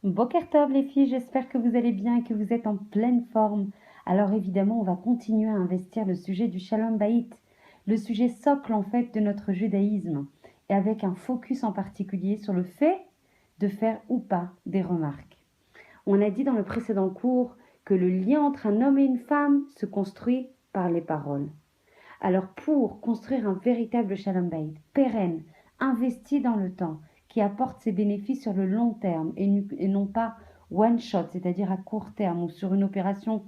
Boker Tov les filles, j'espère que vous allez bien et que vous êtes en pleine forme. Alors évidemment, on va continuer à investir le sujet du Shalom Bayit, le sujet socle en fait de notre judaïsme, et avec un focus en particulier sur le fait de faire ou pas des remarques. On a dit dans le précédent cours que le lien entre un homme et une femme se construit par les paroles. Alors pour construire un véritable Shalom Bayit, pérenne, investi dans le temps, qui apporte ses bénéfices sur le long terme et non pas one shot, c'est-à-dire à court terme ou sur une opération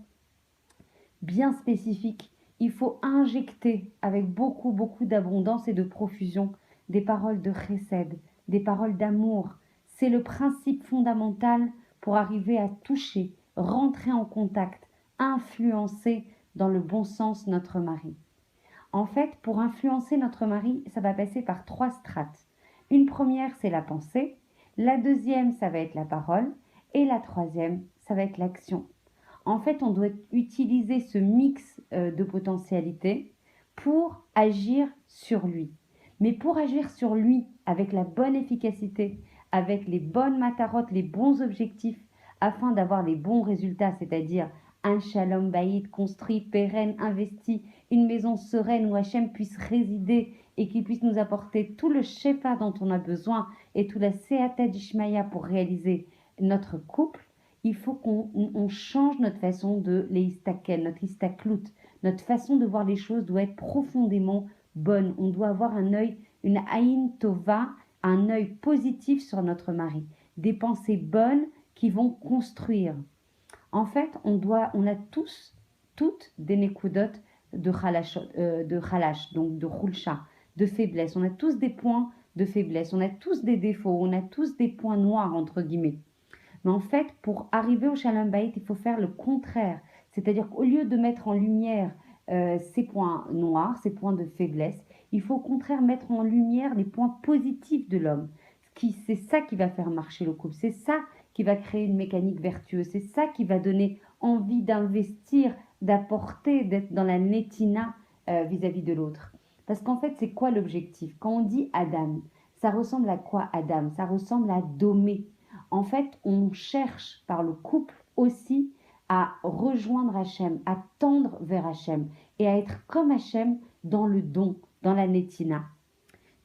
bien spécifique, il faut injecter avec beaucoup d'abondance et de profusion des paroles de chesed, des paroles d'amour. C'est le principe fondamental pour arriver à toucher, rentrer en contact, influencer dans le bon sens notre mari. En fait, pour influencer notre mari, ça va passer par 3 strates. Une première, c'est la pensée. La deuxième, ça va être la parole. Et la troisième, ça va être l'action. En fait, on doit utiliser ce mix de potentialités pour agir sur lui. Mais pour agir sur lui avec la bonne efficacité, avec les bonnes matarotes, les bons objectifs, afin d'avoir les bons résultats, c'est-à-dire un shalom bayit construit, pérenne, investi, une maison sereine où Hachem puisse résider et qu'il puisse nous apporter tout le shefa dont on a besoin et tout la seata d'Ishmaïa pour réaliser notre couple, il faut qu'on change notre façon de les istakel, notre istaklout, notre façon de voir les choses doit être profondément bonne. On doit avoir un œil, une aïn tova, un œil positif sur notre mari, des pensées bonnes qui vont construire. En fait, on a tous, toutes des nékoudotes de khalash, donc de khulcha, de faiblesse. On a tous des points de faiblesse, on a tous des défauts, on a tous des points noirs, entre guillemets. Mais en fait, pour arriver au Shalom Bayit, il faut faire le contraire. C'est-à-dire qu'au lieu de mettre en lumière ces points noirs, ces points de faiblesse, il faut au contraire mettre en lumière les points positifs de l'homme. C'est ça qui va faire marcher le couple. C'est ça qui va créer une mécanique vertueuse. C'est ça qui va donner envie d'investir, d'apporter, d'être dans la netina vis-à-vis de l'autre. Parce qu'en fait, c'est quoi l'objectif? Quand on dit Adam, ça ressemble à quoi Adam? Ça ressemble à Domé. En fait, on cherche par le couple aussi à rejoindre Hachem, à tendre vers Hachem et à être comme Hachem dans le don, dans la netina.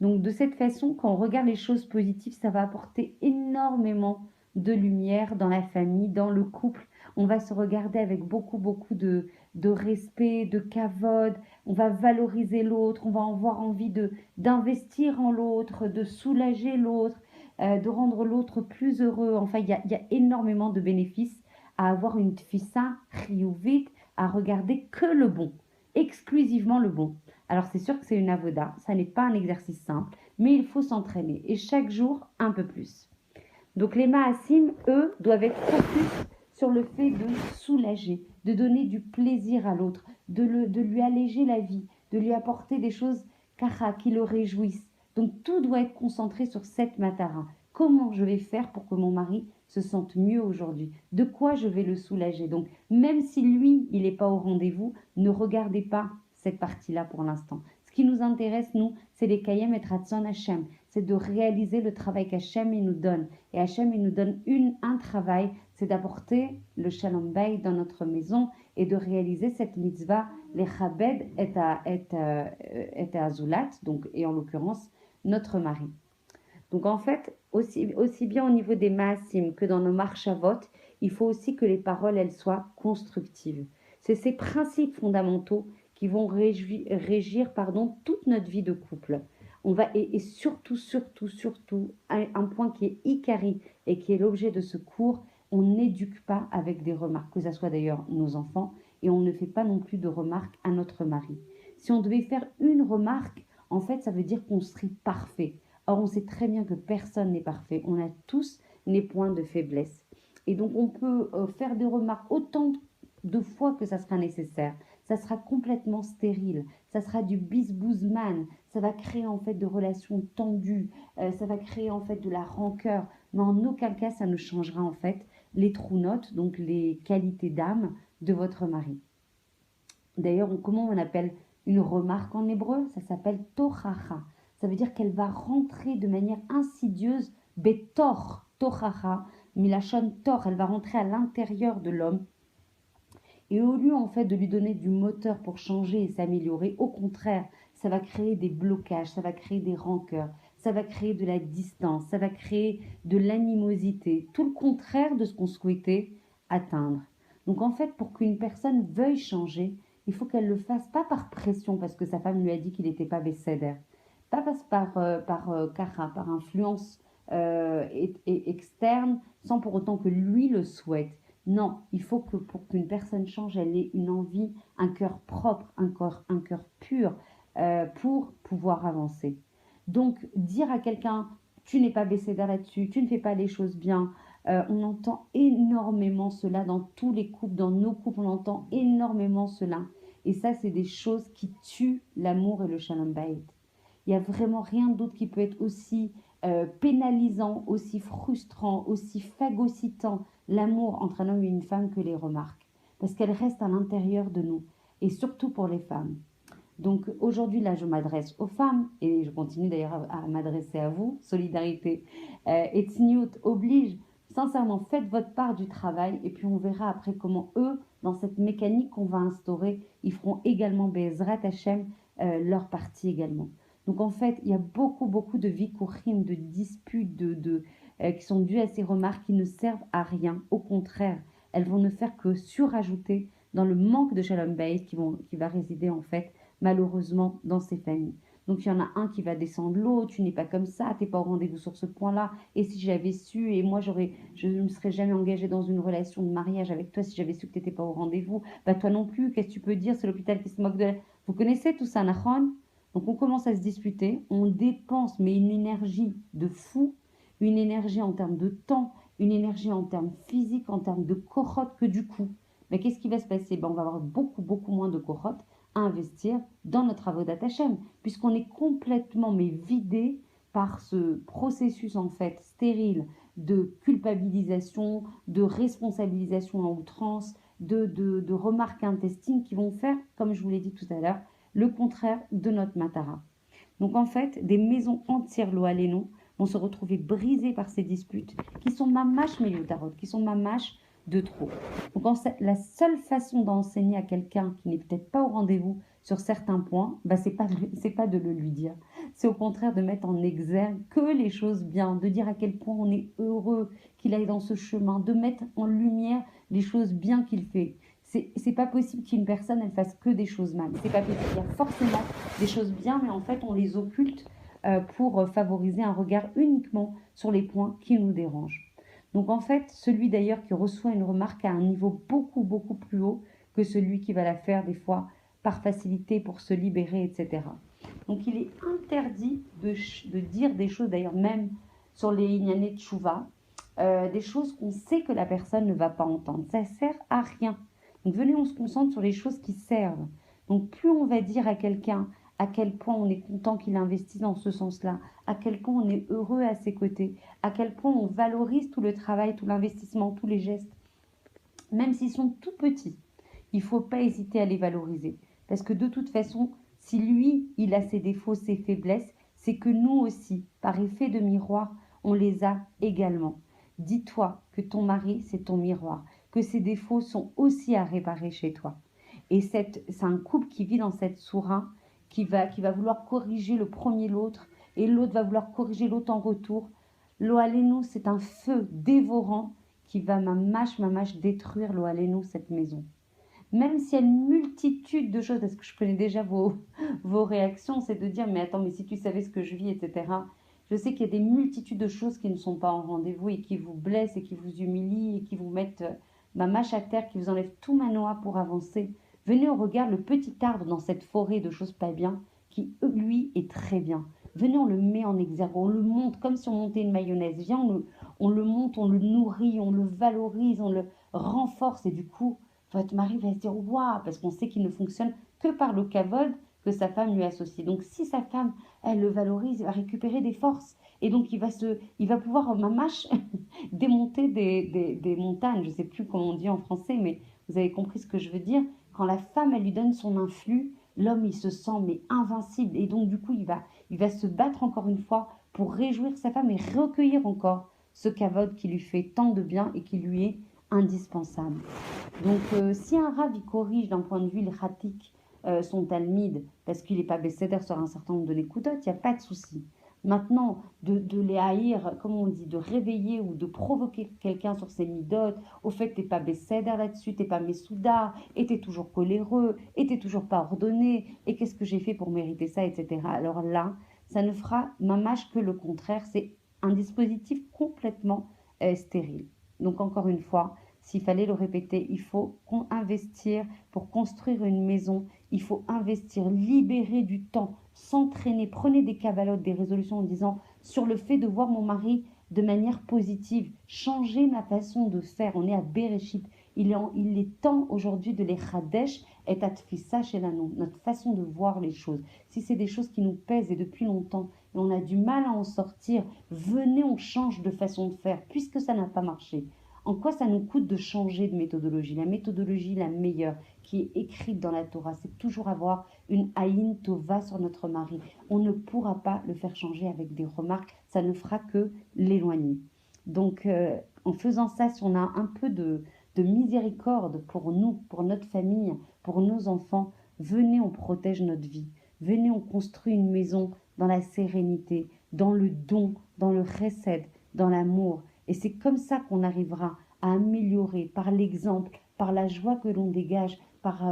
Donc de cette façon, quand on regarde les choses positives, ça va apporter énormément de lumière dans la famille, dans le couple. On va se regarder avec beaucoup de respect, de kavod. On va valoriser l'autre, on va avoir envie d'investir en l'autre, de soulager l'autre, de rendre l'autre plus heureux. Enfin, il y a énormément de bénéfices à avoir une tfissa chiyuvit, à regarder que le bon, exclusivement le bon. Alors c'est sûr que c'est une avoda, ça n'est pas un exercice simple, mais il faut s'entraîner et chaque jour un peu plus. Donc les Maasim, eux, doivent être focus sur le fait de soulager, de donner du plaisir à l'autre, de lui alléger la vie, de lui apporter des choses kacha, qui le réjouissent. Donc tout doit être concentré sur cette matara. Comment je vais faire pour que mon mari se sente mieux aujourd'hui? De quoi je vais le soulager? Donc même si lui, il n'est pas au rendez-vous, ne regardez pas cette partie-là pour l'instant. Ce qui nous intéresse, nous, c'est les Kayem et Ratson Hashem. C'est de réaliser le travail qu'Hachem nous donne. Et Hachem, il nous donne un travail, c'est d'apporter le Shalom Bayit dans notre maison et de réaliser cette mitzvah, les Chabed et Azulat, donc, et en l'occurrence, notre mari. Donc en fait, aussi bien au niveau des Maasim que dans nos marchavot, il faut aussi que les paroles, elles soient constructives. C'est ces principes fondamentaux qui vont régir toute notre vie de couple. Et surtout, un point qui est Ikari et qui est l'objet de ce cours, on n'éduque pas avec des remarques, que ce soit d'ailleurs nos enfants, et on ne fait pas non plus de remarques à notre mari. Si on devait faire une remarque, en fait, ça veut dire qu'on serait parfait. Or, on sait très bien que personne n'est parfait. On a tous des points de faiblesse. Et donc, on peut faire des remarques autant de fois que ça sera nécessaire. Ça sera complètement stérile. Ça sera du bisbouzman. Ça va créer en fait de relations tendues. Ça va créer en fait de la rancœur. Mais en aucun cas, ça ne changera en fait les trou-notes, donc les qualités d'âme de votre mari. D'ailleurs, comment on appelle une remarque en hébreu? Ça s'appelle tochacha. Ça veut dire qu'elle va rentrer de manière insidieuse, betor, tochacha, Milachon Tor, elle va rentrer à l'intérieur de l'homme. Et au lieu en fait de lui donner du moteur pour changer et s'améliorer, au contraire, ça va créer des blocages, ça va créer des rancœurs, ça va créer de la distance, ça va créer de l'animosité, tout le contraire de ce qu'on souhaitait atteindre. Donc en fait, pour qu'une personne veuille changer, il faut qu'elle le fasse pas par pression parce que sa femme lui a dit qu'il n'était pas bécédaire, pas par influence externe, sans pour autant que lui le souhaite. Non, il faut que pour qu'une personne change, elle ait une envie, un cœur propre, un cœur pur pour pouvoir avancer. Donc, dire à quelqu'un, tu n'es pas bécédaire là-dessus, tu ne fais pas les choses bien, on entend énormément cela dans tous les couples, dans nos couples, on entend énormément cela. Et ça, c'est des choses qui tuent l'amour et le shalom bayit. Il n'y a vraiment rien d'autre qui peut être aussi pénalisant, aussi frustrant, aussi phagocytant l'amour entre un homme et une femme que les remarques. Parce qu'elles restent à l'intérieur de nous. Et surtout pour les femmes. Donc aujourd'hui, là, je m'adresse aux femmes et je continue d'ailleurs à m'adresser à vous. Solidarité et Tzniut oblige. Sincèrement, faites votre part du travail et puis on verra après comment eux, dans cette mécanique qu'on va instaurer, ils feront également Be'ezrat Hashem leur partie également. Donc en fait, il y a beaucoup de vikurim, de disputes, qui sont dues à ces remarques qui ne servent à rien. Au contraire, elles vont ne faire que surajouter dans le manque de shalom bayit qui va résider en fait malheureusement dans ces familles. Donc il y en a un qui va descendre l'autre, tu n'es pas comme ça, tu n'es pas au rendez-vous sur ce point-là, et si j'avais su, et moi je ne me serais jamais engagée dans une relation de mariage avec toi si j'avais su que tu n'étais pas au rendez-vous, bah toi non plus, qu'est-ce que tu peux dire, c'est l'hôpital qui se moque de... Vous connaissez tout ça, Nahon? Donc on commence à se disputer, on dépense mais une énergie de fou, une énergie en termes de temps, une énergie en termes physiques, en termes de corotte que du coup. Mais qu'est-ce qui va se passer? Ben, on va avoir beaucoup moins de corotte à investir dans notre avodat Hashem, puisqu'on est complètement mais vidé par ce processus en fait stérile de culpabilisation, de responsabilisation à outrance, de remarques intestines qui vont faire, comme je vous l'ai dit tout à l'heure, le contraire de notre matara. Donc en fait, des maisons entières, l'Oalénon, vont se retrouver brisées par ces disputes qui sont mamash meyotarot, qui sont mamash de trop. Donc la seule façon d'enseigner à quelqu'un qui n'est peut-être pas au rendez-vous sur certains points, bah, c'est pas de le lui dire. C'est au contraire de mettre en exergue que les choses bien, de dire à quel point on est heureux qu'il aille dans ce chemin, de mettre en lumière les choses bien qu'il fait. C'est pas possible qu'une personne elle fasse que des choses mal. C'est pas possible. Il y a forcément des choses bien, mais en fait on les occulte pour favoriser un regard uniquement sur les points qui nous dérangent. Donc en fait, celui d'ailleurs qui reçoit une remarque à un niveau beaucoup plus haut que celui qui va la faire des fois par facilité pour se libérer, etc. Donc il est interdit de dire des choses, d'ailleurs même sur les Inyané Tchouva, des choses qu'on sait que la personne ne va pas entendre. Ça sert à rien. Donc venez, on se concentre sur les choses qui servent. Donc plus on va dire à quelqu'un à quel point on est content qu'il investisse dans ce sens-là, à quel point on est heureux à ses côtés, à quel point on valorise tout le travail, tout l'investissement, tous les gestes, même s'ils sont tout petits, il ne faut pas hésiter à les valoriser. Parce que de toute façon, si lui, il a ses défauts, ses faiblesses, c'est que nous aussi, par effet de miroir, on les a également. Dis-toi que ton mari, c'est ton miroir, que ses défauts sont aussi à réparer chez toi. Et c'est un couple qui vit dans cette soura, qui va vouloir corriger le premier l'autre, et l'autre va vouloir corriger l'autre en retour. L'Oalénou, c'est un feu dévorant qui va mamache détruire l'Oalénou, cette maison. Même s'il y a une multitude de choses, parce que je connais déjà vos réactions, c'est de dire, mais attends, mais si tu savais ce que je vis, etc. Je sais qu'il y a des multitudes de choses qui ne sont pas en rendez-vous et qui vous blessent et qui vous humilient et qui vous mettent mamache à terre, qui vous enlèvent tout manoir pour avancer. Venez, on regarde le petit arbre dans cette forêt de choses pas bien, qui, lui, est très bien. Venez, on le met en exergue, on le monte comme si on montait une mayonnaise. Viens, on le monte, on le nourrit, on le valorise, on le renforce. Et du coup, votre mari va se dire waouh, parce qu'on sait qu'il ne fonctionne que par le kavod que sa femme lui associe. Donc si sa femme, elle le valorise, il va récupérer des forces. Et donc il va pouvoir en mamache démonter des montagnes. Je ne sais plus comment on dit en français, mais vous avez compris ce que je veux dire. Quand la femme, elle lui donne son influx, l'homme, il se sent mais invincible. Et donc du coup, il va se battre encore une fois pour réjouir sa femme et recueillir encore ce kavod qui lui fait tant de bien et qui lui est indispensable. Donc, si un rav il corrige d'un point de vue ilchatique son talmid parce qu'il n'est pas bécéder sur un certain nombre de l'écoutote, il n'y a pas de souci. Maintenant, de les haïr, comme on dit, de réveiller ou de provoquer quelqu'un sur ses midotes, au fait que tu n'es pas bécéder là-dessus, tu n'es pas mesouda, et tu es toujours coléreux, et tu n'es toujours pas ordonné, et qu'est-ce que j'ai fait pour mériter ça, etc. Alors là, ça ne fera mamache que le contraire, c'est un dispositif complètement stérile. Donc encore une fois, s'il fallait le répéter, il faut investir pour construire une maison, il faut investir, libérer du temps, s'entraîner, prenez des cavalotes, des résolutions en disant sur le fait de voir mon mari de manière positive, changer ma façon de faire. On est à Bereshit. Il est temps aujourd'hui de les Hadesh et Atfissa chez notre façon de voir les choses. Si c'est des choses qui nous pèsent et depuis longtemps et on a du mal à en sortir, venez, on change de façon de faire puisque ça n'a pas marché. En quoi ça nous coûte de changer de méthodologie? La méthodologie la meilleure qui est écrite dans la Torah, c'est toujours avoir une haïn tova sur notre mari. On ne pourra pas le faire changer avec des remarques, ça ne fera que l'éloigner. Donc, en faisant ça, si on a un peu de miséricorde pour nous, pour notre famille, pour nos enfants, venez, on protège notre vie. Venez, on construit une maison dans la sérénité, dans le don, dans le chesed, dans l'amour. Et c'est comme ça qu'on arrivera à améliorer par l'exemple, par la joie que l'on dégage, par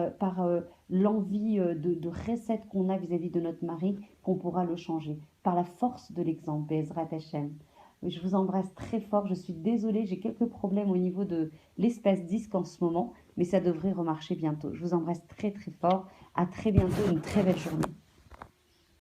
l'envie de recette qu'on a vis-à-vis de notre mari, qu'on pourra le changer. Par la force de l'exemple, Bezrat Hashem. Je vous embrasse très fort. Je suis désolée, j'ai quelques problèmes au niveau de l'espace disque en ce moment, mais ça devrait remarcher bientôt. Je vous embrasse très très fort. À très bientôt, une très belle journée.